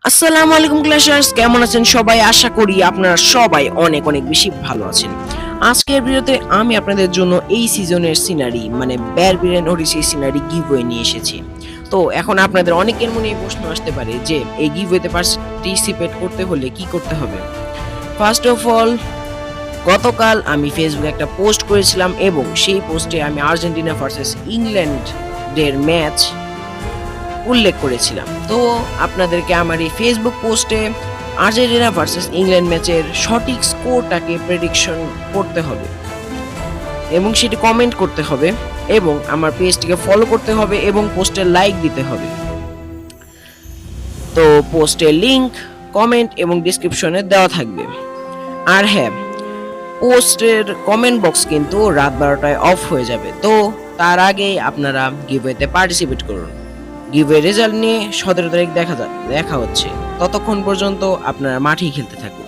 আসসালামু আলাইকুম ক্লাশার্স, কেমন আছেন সবাই? আশা করি আপনারা সবাই অনেক অনেক বেশি ভালো আছেন। আজকের ভিডিওতে আমি আপনাদের জন্য এই সিজনের সিনারি মানে ব্যারবিরেন ওডিসি সিনারি গিভওয়ে নিয়ে এসেছি। তো এখন আপনাদের অনেকের মনে এই প্রশ্ন আসতে পারে যে এই গিভওয়েতে পার্টিসিপেট করতে হলে কি করতে হবে। ফার্স্ট অফ অল, গতকাল আমি ফেসবুকে একটা পোস্ট করেছিলাম এবং সেই পোস্টে আমি আর্জেন্টিনা ভার্সেস ইংল্যান্ডের ম্যাচ উল্লেখ করেছিলাম। তো আপনাদেরকে আমার এই ফেসবুক পোস্টে আর্জেন্টিনা ভার্সেস ইংল্যান্ড ম্যাচের সঠিক স্কোরটাকে প্রেডিকশন করতে হবে এবং সেটি কমেন্ট করতে হবে এবং আমার পেজটিকে ফলো করতে হবে এবং পোস্টে লাইক দিতে হবে। তো পোস্টের লিংক, কমেন্ট এবং ডিসক্রিপশনে দেওয়া থাকবে। আর হ্যাঁ, পোস্টের কমেন্ট বক্স কিন্তু রাত 12টায় অফ হয়ে যাবে। তো তার আগেই আপনারা গিভওয়েতে পার্টিসিপেট করুন। গিভওয়ে রেজাল্ট নিয়ে 17 তারিখ দেখা হচ্ছে। ততক্ষণ পর্যন্ত আপনারা মাঠেই খেলতে থাকুন।